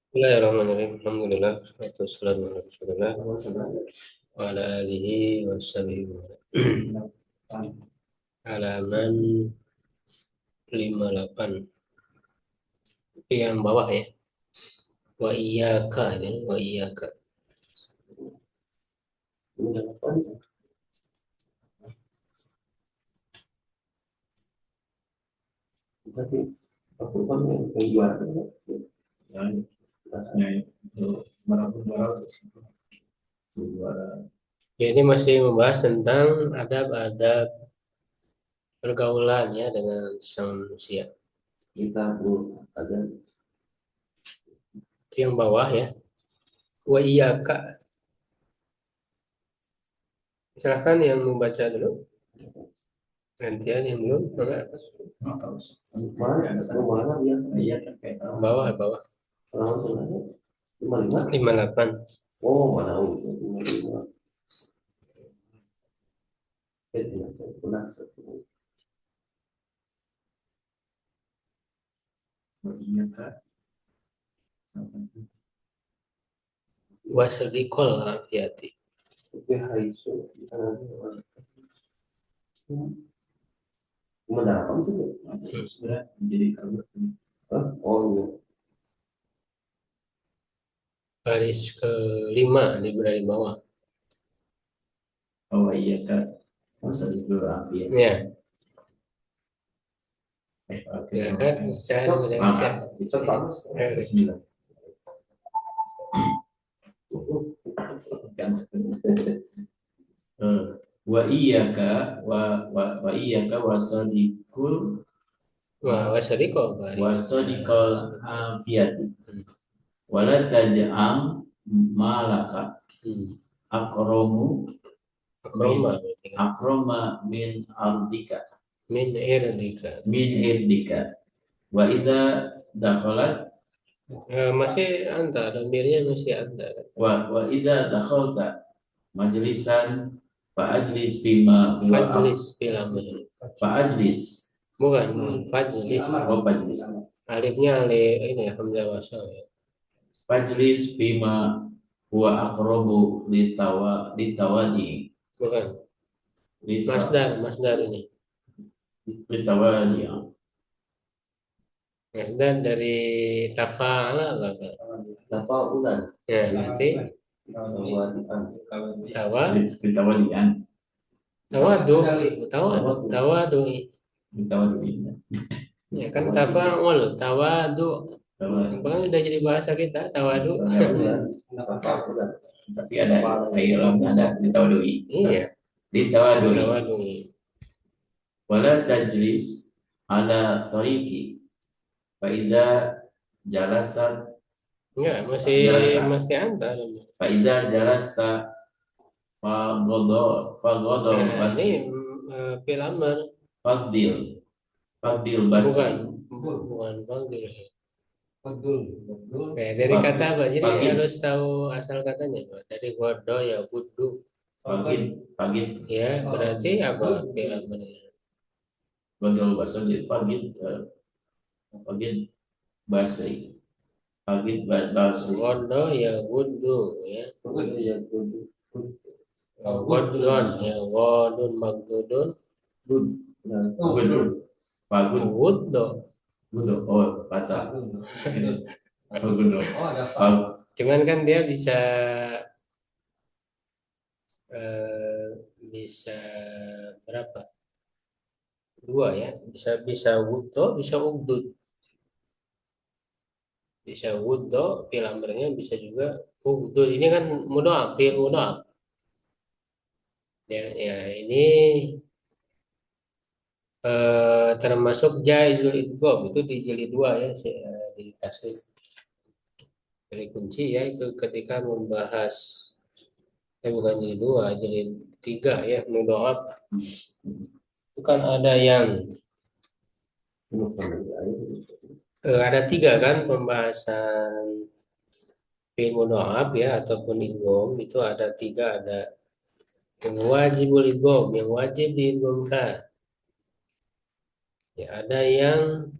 Bismillahirrahmanirrahim. Alhamdulillah. Wassalamu ala Rasulillah. Wa ala alihi wa sahbihi. Halaman 58. Itu yang bawah ya. Wa iyyaka ya. Wa iyyaka. Tapi aku kan yang juara Ya, ini masih membahas tentang adab-adab pergaulan ya dengan sesama manusia. kita ada Itu yang bawah ya. Wa iyyaka. Silakan yang membaca dulu. Gantian yang belum. mana dia Bawah, bawah. orang sebenarnya 55. 58. Oh mana tahu 55. Pernah Wasdikol afiyati. tapi hari itu cuma delapan sih Sudah menjadi kalau oh iya Baris kelima di bawah. oh iya kak masa itu api ya. Ya, Oke. silakan saya baca. bisa bagus Bismillah. Wa iyyaka wa iyyaka wasadikul Wah, wasdikol. wasadikul afiyati wala taj'am malaka akromu Akroma berarti kan. akroma min ardika Min irdika. wa idza dakhalat Masih anta, domirnya masih anta. wa idza dakhalta majlisan fa ajlis bima huwa Fajlis bilang fa ajlis bukan fajlis. wa fajlis Alifnya alif ini hamzah wasal ya. fajlis bima huwa aqrabu litawadi Bukan masdar ini. litawadi Masdar dari tafa'ala apa? tafaulan Ya, berarti tawa litawadian tawadu tawadu. litawadi Ya kan tafa'ul tawadu. Bang udah jadi bahasa kita tawadu. tafaulan tapi ada ada litawadi Iya, litawadi tawadu. wala tajlis ala tariqi fa idza jalasat Enggak, masih anta. fa idza jalasta fagodo Nah, basi ini fil amr fadil bukan basi fadil. Oke, dari kata apa? Jadi Fadil. harus tahu asal katanya. Pak. Dari godo ya budu. fagid Ya, berarti apa fil amrnya? godol basi jadi fagid basi fagid basi Godo ya budu ya. Godon ya godun magdudun godol fagud wudo. godol oh kata godol Cuman kan dia bisa berapa? Dua ya. Bisa wudo, bisa ugdud. Bisa wudo, fil amrnya bisa juga ugdud. Ini kan mudhaf, fil mudhaf. Ya, ini termasuk jaizul idgham itu di jilid 2 ya di tafsir dari kunci ya itu ketika membahas bukan jilid 2 jilid 3 ya mudhaf itu kan ada yang ada 3 kan pembahasan fi'il mudhaf ya ataupun idgham itu ada 3 ada yang wajibul idgham yang wajib diidghamkan. Ya, ada yang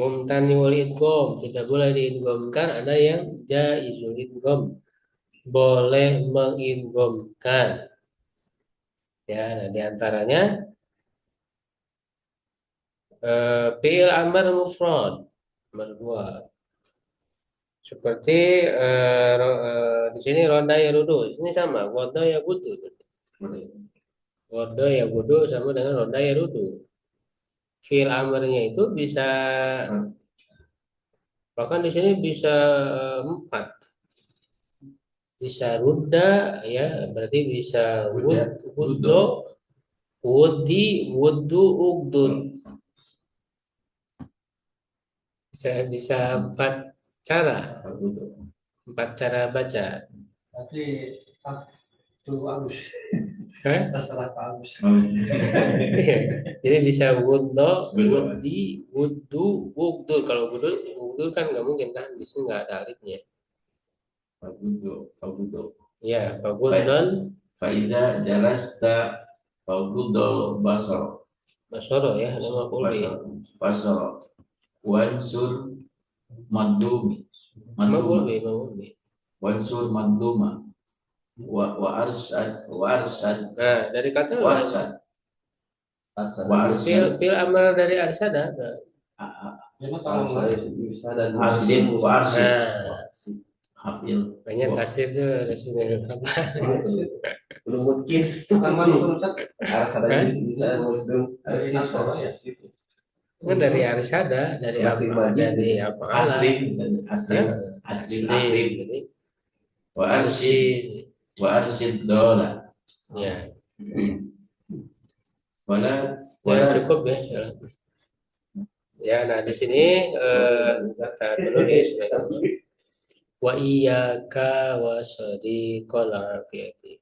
Mumtaniul idgham, tidak boleh diidghamkan. Ada yang jaizul idgham, boleh mengidghamkan. Ya, nah diantaranya fi'il amr mufrad nomor 2. Seperti di sini ronda ya rudu, di sini sama wadda ya budu. Wadda ya budu sama dengan ronda ya rudu. Fi'il amrnya itu bisa, bahkan di sini bisa 4, bisa ruda ya, berarti bisa wuddo, wudi, wudu, ugdud. Bisa 4 cara, 4 cara baca. Tapi pas tuh Agus, Hah? terserah Pak Agus. Iya. Jadi bisa wuddo, wudi, wudu, wugdul. Kalau wudul, wugdul kan nggak mungkin kan, di sini nggak ada alifnya. Fagudo. Ya, bagudon, Faida jalasta fagudo basar. basoro ya, nama kulbi. Basar. Wansur madumi. Mabulbi, mabulbi. Wansur maduma. Wa arsad. Nah, dari kata Warsad. fil amal dari arsada. Cuma kalau bisa dan Arsid. Wa arsid. Nah, Hafil. banyak tasir itu Rasulullah apa? belum mungkin sama Ustaz ada bisa muslim dari Nasoro ya situ. Kan dari arsada, dari Masih apa? majid. Dari apa? Asli. Asli. Akrib. Jadi Wa arsid. Wa arsid dola. ya, Wala. ya cukup ya. Ya, nah di sini kata penulis wa iyyaka wa sadiqal afiyati.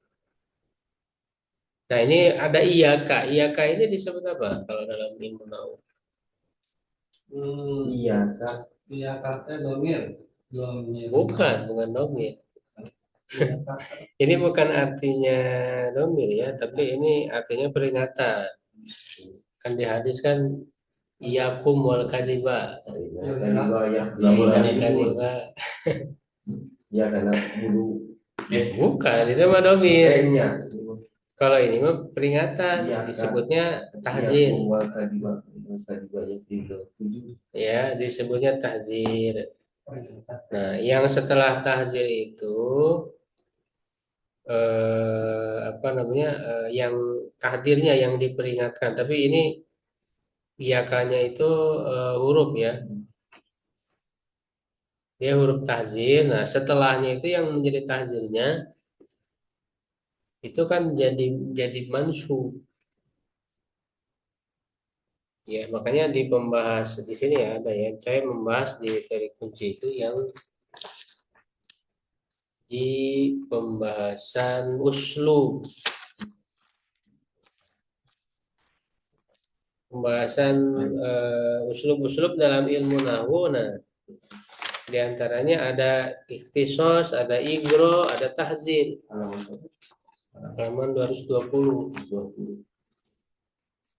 Nah, ini ada iyaka. Iyaka ini disebut apa kalau dalam ilmu nahwu? iya kak Iya kata domir. Bukan domir. Ini bukan artinya domir ya, tapi ini artinya peringatan. Kan di hadis kan iyakum wal kadiba. yang Kadiba. ya karena bulu Bukan, itu mah domir. nya Kalau ini mah peringatan, disebutnya tahzir. yang 37 Ya, disebutnya tahzir. Nah, yang setelah tahzir itu apa namanya? Yang tahdirnya yang diperingatkan. Tapi ini iyakanya itu huruf ya. Dia huruf tahzir. Nah, setelahnya itu yang menjadi tahzirnya itu kan jadi mansub. Ya, makanya di pembahas di sini ya ada ya. Saya membahas di teori kunci itu yang di pembahasan uslub. Pembahasan uslub-uslub dalam ilmu nahwu. Nah, di antaranya ada ikhtisos, ada igro, ada tahzir. Halaman 220.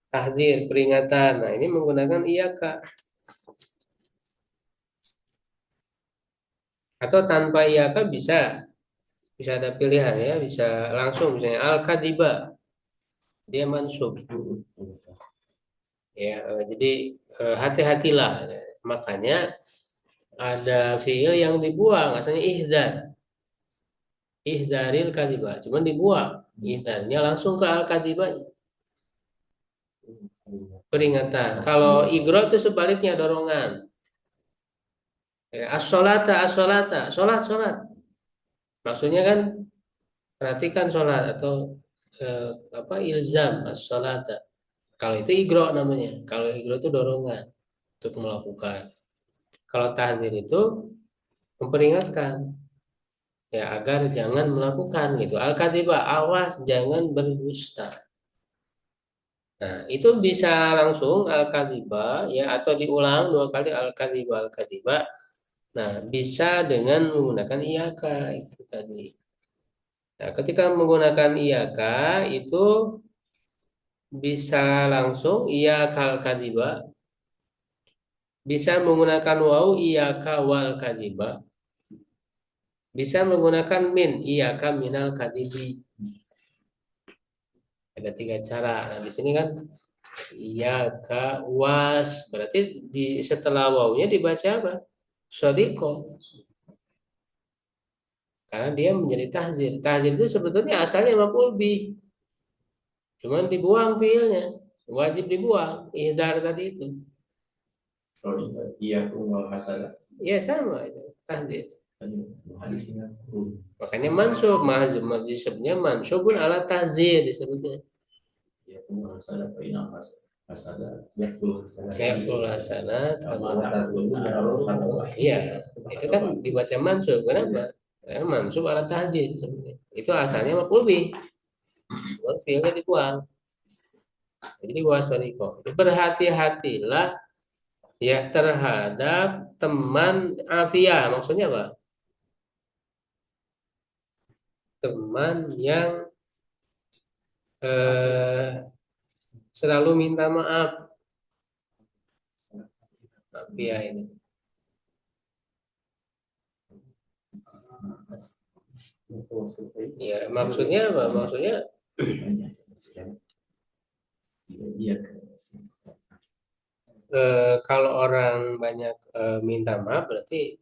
Tahzir, peringatan. Nah, ini menggunakan iyaka. Atau tanpa iyaka bisa. Bisa ada pilihan ya, bisa langsung misalnya al-kadiba. Dia mansub. Ya, jadi hati-hatilah. Makanya ada fiil yang dibuang, asalnya ihdar. Ihdaril kadiba, cuman dibuang. Ihdarnya langsung ke al-kadiba. Peringatan. Kalau igro itu sebaliknya dorongan. Ya, as-sholata, as-sholata, sholat. Maksudnya kan perhatikan sholat atau ilzam as-sholata. Kalau itu igro namanya. Kalau igro itu dorongan untuk melakukan. Kalau tahdzir itu memperingatkan ya agar jangan melakukan gitu. Al-kadiba, awas jangan berdusta. Nah, itu bisa langsung al-kadiba ya atau diulang 2 kali al-kadiba al-kadiba. Nah, bisa dengan menggunakan iyaka itu tadi. Nah, ketika menggunakan iyaka itu bisa langsung iyaka al-kadiba bisa menggunakan waw iyyaka wal kadhiba, bisa menggunakan min iyyaka minal kadhibi. Ada 3 cara. Nah, di sini kan iyyaka was, berarti di setelah wawnya dibaca apa? Sodiko. Karena dia menjadi tahzir. Tahzir itu sebetulnya asalnya maf'ul bih. Cuman dibuang fiilnya. Wajib dibuang. Ihdar tadi itu. Kalau iya aku mau hasanah. Ya sama itu. Tahzir. Hadisnya. Makanya mansub. Disebutnya mansubun ala tahzir disebutnya. Iya aku mau hasanah. Pak Inam hasanah. Ya aku hasanah. Kayak hasanat. Kalau Iya. Itu kan dibaca mansub. Kenapa? Karena mansub ala tahzir disebutnya. Itu asalnya maf'ul bih. Fiilnya dibuang. Jadi wasodiko. Berhati-hatilah ya terhadap teman afia. Maksudnya apa? Teman yang selalu minta maaf. Afia ini. Ya maksudnya apa? Maksudnya Iya. kalau orang banyak minta maaf berarti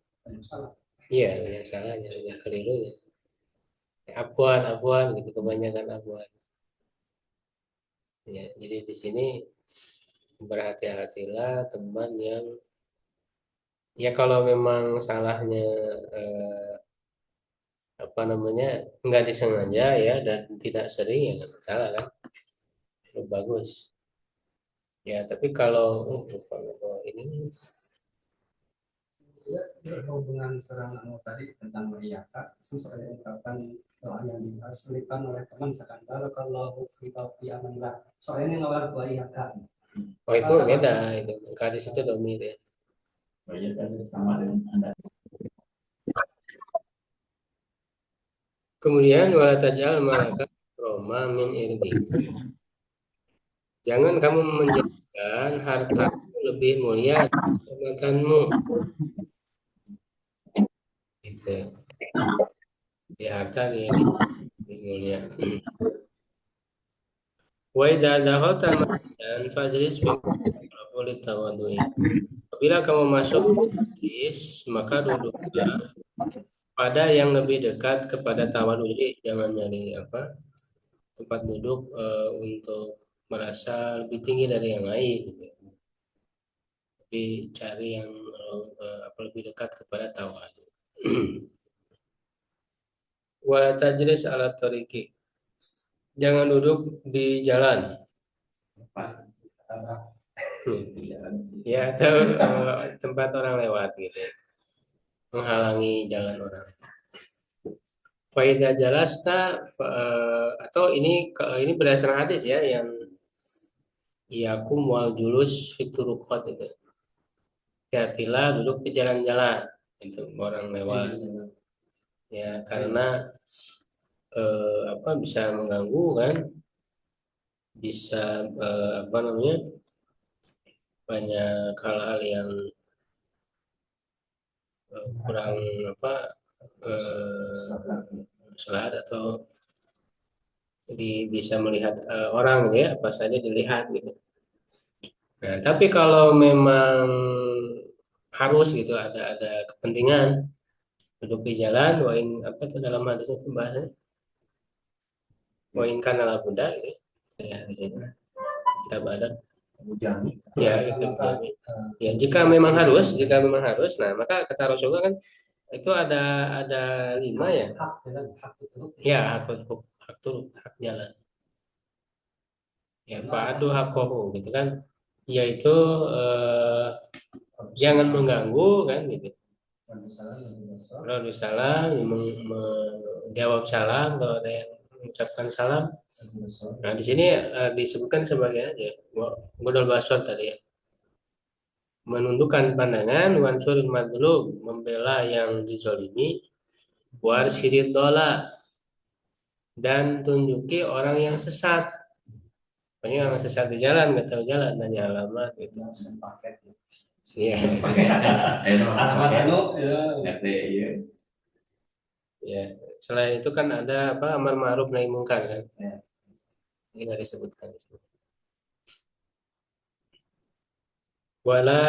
iya yang salahnya, yang keliru ya. Abuan gitu, kebanyakan abuan. Ya, jadi di sini berhati-hatilah teman yang ya kalau memang salahnya apa namanya nggak disengaja ya dan tidak sering ya nggak masalah kan, itu bagus. Ya tapi kalau ini Hubungan serangan tadi tentang mengiyakan, sesuai ungkapan doa yang diselipkan oleh teman misalkan kalau fi amanillah. Soalnya ngawal mengiyakan. oh itu beda itu di situ domir ya. Banyak kan sama dengan Anda. Kemudian wala taj'al malaka roma min irdi. Jangan kamu menjadikan harta lebih mulia dari kehormatanmu. Gitu. Di harta dia lebih mulia. Wa idza dakhalta masjidan fajlis fi qawli tawaddu'i. Apabila kamu masuk majlis, maka duduklah pada yang lebih dekat kepada tawadhu. Jadi jangan nyari tempat duduk untuk merasa lebih tinggi dari yang lain gitu. Tapi cari yang lebih dekat kepada tawadhu. Wa tajlis ala tariqi. Jangan duduk di jalan. Ya atau tempat orang lewat gitu. Menghalangi jalan orang. Faidah jalasta atau ini berdasarkan hadis ya yang iyakum wal julus fituruqat itu. Hati-hatilah duduk di jalan-jalan itu orang lewat. Ya karena bisa mengganggu kan, bisa banyak hal-hal yang kurang salat atau jadi bisa melihat orang gitu ya, apa saja dilihat gitu. Nah, tapi kalau memang harus gitu ada kepentingan duduk di jalan, wain apa itu dalam hadisnya itu bahasanya wain kana la buddha gitu ya, kita badan ya itu jami. Ya jika memang harus, nah maka kata Rasulullah kan itu ada 5 ya. Ya hak jalan. Ya fa'adu haqqahu gitu kan. Yaitu jangan mengganggu kan gitu. Kalau salam menjawab salam, kalau ada yang mengucapkan salam. Nah di sini disebutkan sebagai aja modal basor tadi ya. Menundukkan pandangan, wansuril madlub, membela yang dizolimi, warsirid dola, dan tunjuki orang yang sesat. Banyak orang sesat di jalan, nggak tahu jalan, nanya alamat gitu. Iya. Alamat anu RT ya. Ya. Selain itu kan ada apa amar ma'ruf nahi mungkar kan? Ya. Ini nggak disebutkan. Wala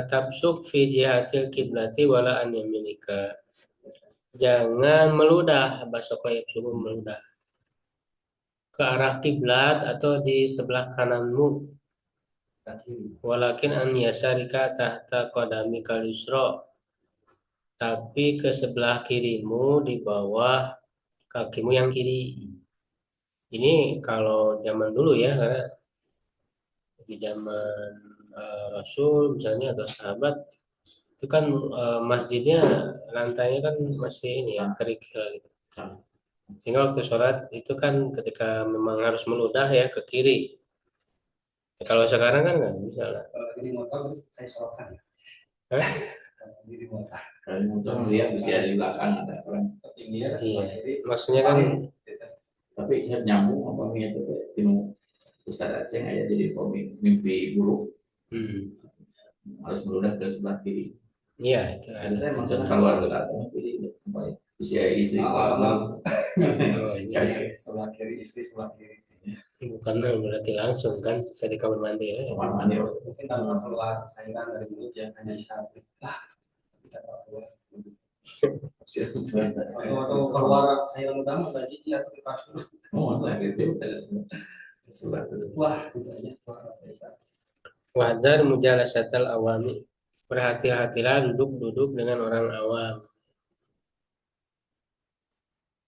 tabsuk fi jihatil kiblati wala an yaminika. Jangan meludah, basoko subuh meludah ke arah kiblat atau di sebelah kananmu. Walakin an yasarika tahta qadami kalisro. Tapi ke sebelah kirimu di bawah kakimu yang kiri. Ini kalau zaman dulu ya, karena di zaman Rasul misalnya atau sahabat itu kan masjidnya lantainya kan masih ini ya kerikil gitu. Sehingga waktu sholat itu kan ketika memang harus meludah ya ke kiri. Ya, kalau sekarang kan nggak bisa lah. Kalau di motor saya solokan. Hah? Kalau di motor. Kalau motor lihat bisa di belakang ada orang. Tapi ini ya Iya. sebelah kiri. Maksudnya kan Tapi ingat nyambung apa nih itu tinu Ustaz Aceh aja jadi mimpi buruk harus meludah ke sebelah kiri. iya itu Itu ada. maksudnya keluar ke atas jadi bisa istri Oh, iya. Sebelah kiri istri sebelah kiri. Bukan berarti langsung kan saya di kamar mandi ya. kamar mandi. Mungkin kalau keluar saingan dari mulut ya hanya isyarat. Kita keluar. Atau keluar saya mudah tadi dia ke kasur. Oh, nah gitu. Wah, gitu aja. Wahdar mujalasatal awami. Berhati-hatilah duduk-duduk dengan orang awam.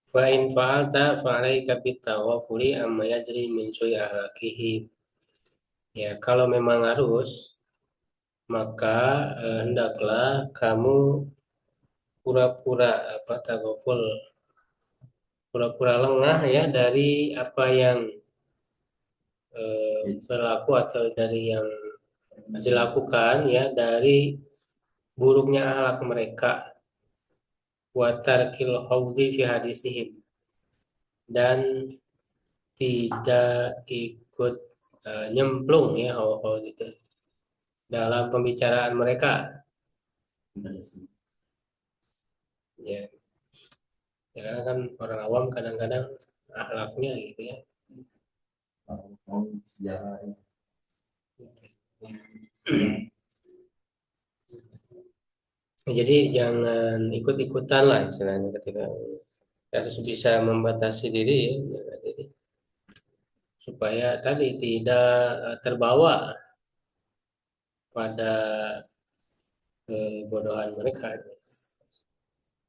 Fa in fa'alta fa'alaika bitawafuli amma yajri min su'i ahlakihi. Ya, kalau memang harus maka hendaklah kamu pura-pura tagoful, pura-pura lengah ya dari apa yang berlaku atau dari yang dilakukan ya dari buruknya akhlak mereka watarkil haudi fi hadisihim dan tidak ikut nyemplung ya haud itu dalam pembicaraan mereka ya. Ya karena kan orang awam kadang-kadang akhlaknya gitu ya. Sejarah. Jadi jangan ikut-ikutan lah istilahnya ketika harus bisa membatasi diri ya, jaga diri. Supaya tadi tidak terbawa pada kebodohan mereka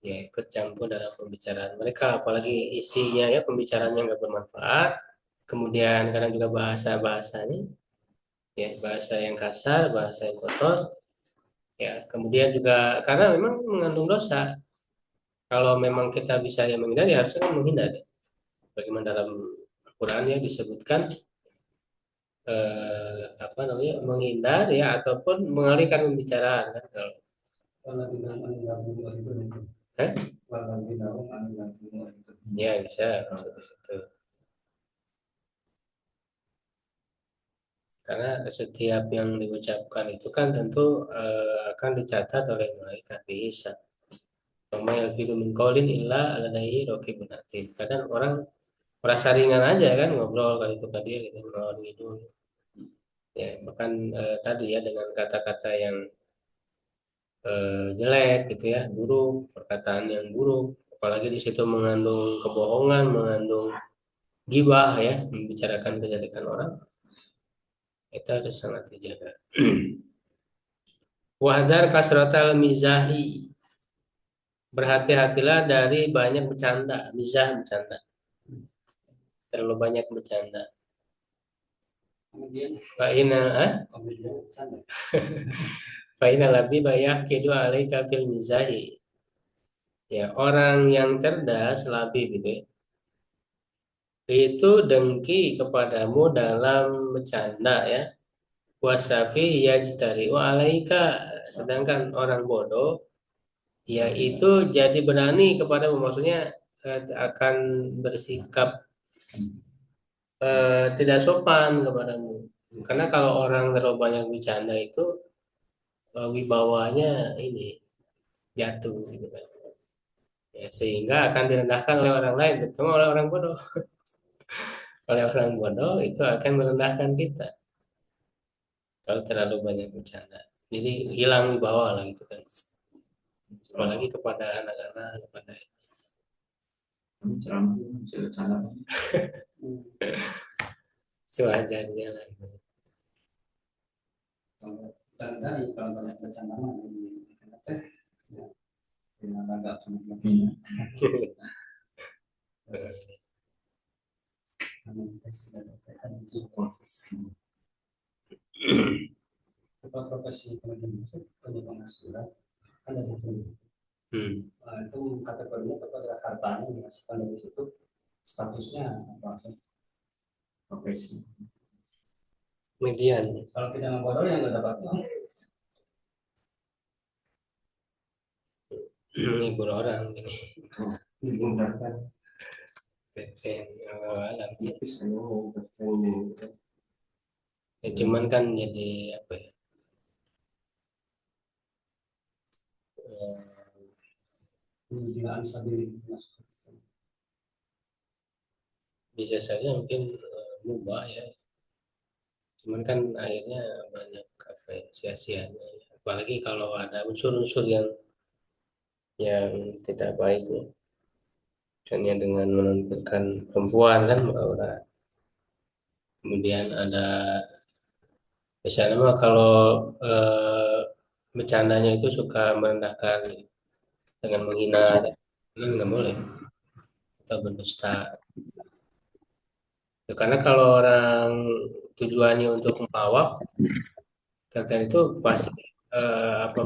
ya ikut campur dalam pembicaraan mereka apalagi isinya ya pembicaraan yang nggak bermanfaat kemudian kadang juga bahasanya ya bahasa yang kasar bahasa yang kotor ya kemudian juga karena memang mengandung dosa kalau memang kita bisa yang menghindari harusnya kan menghindari bagaimana dalam Al-Quran ya disebutkan apa namanya menghindar ya ataupun mengalihkan pembicaraan kan kalau ya bisa masuk ke situ karena setiap yang diucapkan itu kan tentu akan dicatat oleh malaikat dihisab. Pemain gitu mengkolin illa aladai roki bunatid. Kadang orang merasa ringan aja kan ngobrol kali itu tadi gitu ngobrol gitu. Ya bahkan tadi ya dengan kata-kata yang jelek gitu ya buruk perkataan yang buruk apalagi di situ mengandung kebohongan mengandung gibah ya membicarakan kejelekan orang itu harus sangat dijaga. Wahdar kasratal mizahi. Berhati-hatilah dari banyak bercanda, mizah bercanda. Terlalu banyak bercanda. Fa'ina lebih banyak kedua alaika fil mizahi. Ya, orang yang cerdas labib gitu ya. Itu dengki kepadamu dalam bercanda ya. Wasafi yajtari'u alaika. Sedangkan orang bodoh yaitu jadi berani kepadamu maksudnya akan bersikap tidak sopan kepadamu karena kalau orang terlalu banyak bercanda itu wibawanya ini jatuh gitu kan. Ya, sehingga akan direndahkan oleh orang lain, terutama oleh orang bodoh. Oleh orang bodoh itu akan merendahkan kita kalau terlalu banyak bercanda. Jadi hilang wibawa lah gitu kan. Apalagi kepada anak-anak, kepada Kami ceramah bisa bercanda. sewajarnya lah. Gitu. Dan dari kalau banyak bercanda mah dengan agak cuma Kalau profesi kemudian musik penyebabnya surat ada di sini. Itu kategorinya kepada hartanya dihasilkan dari situ statusnya apa sih? Profesi. Median. Kalau kita membodoh yang nggak dapat uang, hibur orang ini. Menggunakan Tipis. bisa Ya, cuman kan jadi apa ya? penggunaan stabilitas. Bisa saja mungkin mubah ya. Cuman kan akhirnya banyak apa ya, sia-sianya. Apalagi kalau ada unsur-unsur yang tidak baik ya. Misalnya dengan menentukan perempuan kan orang. Kemudian ada misalnya mah kalau bercandanya itu suka merendahkan dengan menghina, ini nggak boleh. Atau berdusta. Ya, karena kalau orang tujuannya untuk melawak, kata itu pasti apa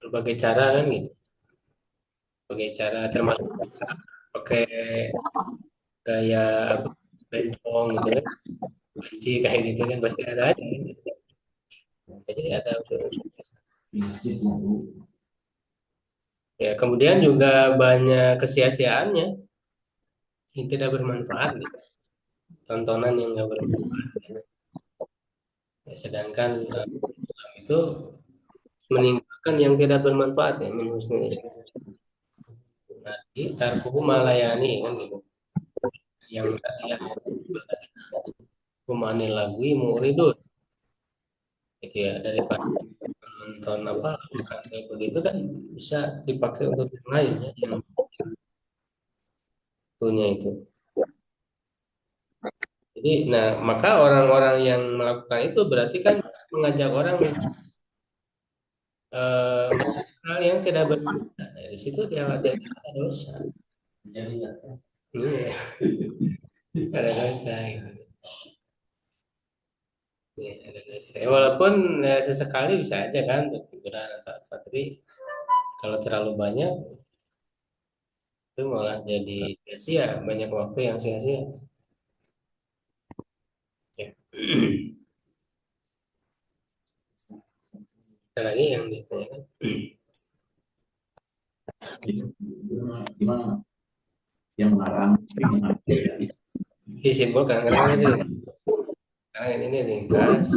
berbagai cara kan gitu, berbagai cara termasuk pakai gaya apa, bencong gitu kan, benci kayak gitu kan pasti ada aja. Gitu. Jadi ada unsur-unsur. Ya kemudian juga banyak kesia-siaannya yang tidak bermanfaat, gitu. Tontonan yang nggak bermanfaat. Ya, sedangkan itu meninggalkan yang tidak bermanfaat ya min husnul Islam. Nanti tarkuhu malayani kan gitu. Yang kumanil lagwi muridun gitu ya, daripada nonton apa kayak begitu kan bisa dipakai untuk yang lain ya, yang punya itu. Jadi nah maka orang-orang yang melakukan itu berarti kan mengajak orang hal yang tidak bermanfaat. Nah, di situ dia ada dosa. Jadi ya, Iya, ada dosa gitu. Ya, ada dosa. Ya, walaupun sesekali bisa aja kan untuk hiburan atau apa, tapi kalau terlalu banyak itu malah jadi sia-sia, banyak waktu yang sia-sia. Ya. Ada lagi yang ditanyakan? Gimana yang mengarang Disimpulkan karena ini ringkas,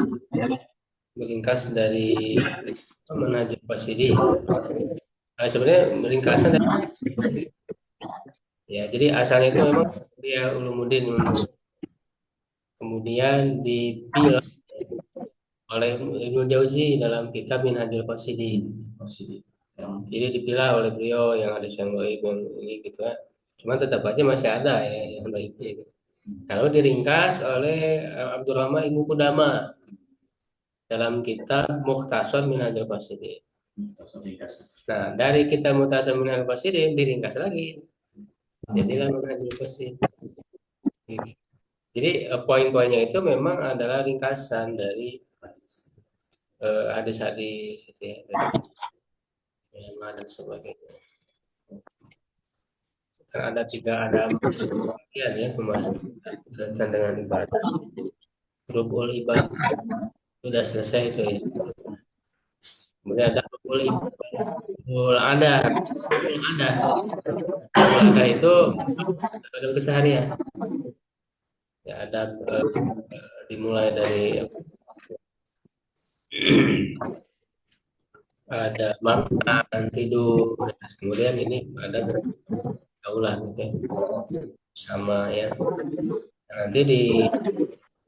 beringkas dari Manhajul Qasidi. Nah, sebenarnya ringkasan ya, jadi asalnya itu memang dia Ulumuddin kemudian dipilah oleh Ibnu Jauzi dalam kitab Minhajul Qasidi. Jadi dipilah oleh beliau yang ada yang baik yang ini gitu kan. Cuma tetap aja masih ada ya yang baiknya gitu. Lalu diringkas oleh Abdurrahman Ibnu Qudama dalam kitab Mukhtasar Minhajul Qasidi. Nah, dari kitab Mukhtasar Minhajul Qasidi diringkas lagi. Jadilah Minhajul Qasidi. Gitu. Jadi poin-poinnya itu memang adalah ringkasan dari hadis-hadis gitu ya, dari ulama dan sebagainya. Kan ada bagian ya pembahasan berkaitan dengan ibadah. Rukul ibadah sudah selesai itu ya. Kemudian ada rukul ibadah, ada itu dalam keseharian. Ya ada dimulai dari ada makan, tidur, kemudian ini ada pergaulan gitu ya, sama ya. Nanti di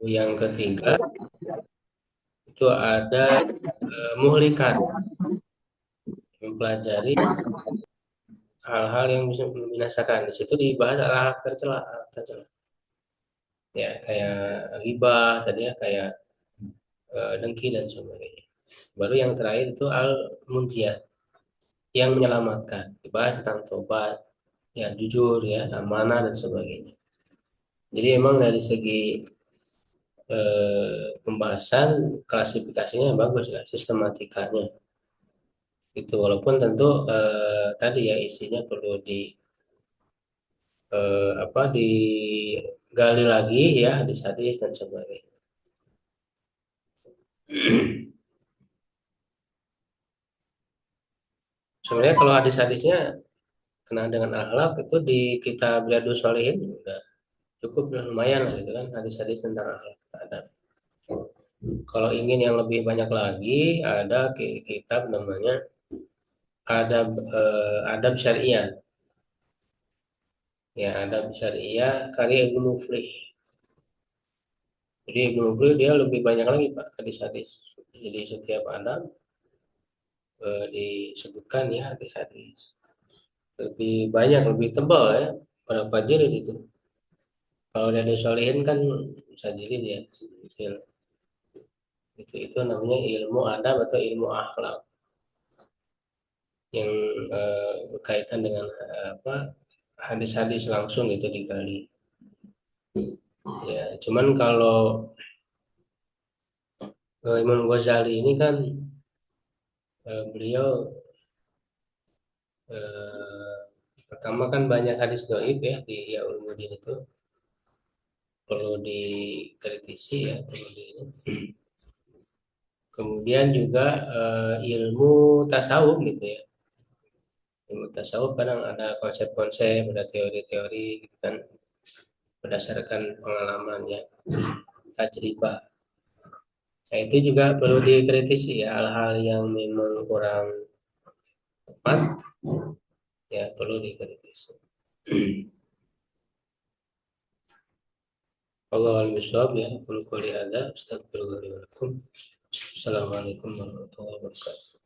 yang ketiga itu ada muhlikat, mempelajari hal-hal yang bisa membinasakan. Di situ dibahas hal-hal tercela, ya kayak ghibah tadi ya, kayak dengki dan sebagainya. Baru yang terakhir itu al munjiat, yang menyelamatkan, dibahas tentang tobat, ya jujur, ya amanah dan sebagainya. Jadi emang dari segi pembahasan klasifikasinya bagus ya, sistematikanya itu, walaupun tentu tadi ya isinya perlu digali lagi ya, hadis-hadis dan sebagainya. Sebenarnya kalau hadis-hadisnya kenal dengan akhlak itu di kitab Riyadhus Shalihin udah cukup, udah lumayan lah gitu kan, hadis-hadis tentang akhlak adab. Kalau ingin yang lebih banyak lagi, ada kitab namanya adab syariah, ya adab syariah karya Ibnu Muflih. Jadi Ibnu Muflih dia lebih banyak lagi Pak hadis-hadis. Jadi setiap adab disebutkan ya hadis-hadis lebih banyak, lebih tebal ya, berapa jilid itu. Kalau dari Solihin kan bisa jilid ya, kecil. Itu namanya ilmu adab atau ilmu akhlak yang berkaitan dengan hadis-hadis langsung itu digali. Ya, cuman kalau Imam Ghazali ini kan beliau pertama kan banyak hadis dhaif ya di Ya Ulumuddin itu, perlu dikritisi ya, perlu di kemudian juga ilmu tasawuf gitu ya. Ilmu tasawuf kadang ada konsep-konsep, ada teori-teori gitu kan, berdasarkan pengalaman ya, tajribah. Nah, itu juga perlu dikritisi ya, hal-hal yang memang kurang tepat ya perlu dikritisi. Allahul musta'an ya, perlu qouli hadza, astagfirullahaladzim. Assalamualaikum warahmatullahi wabarakatuh.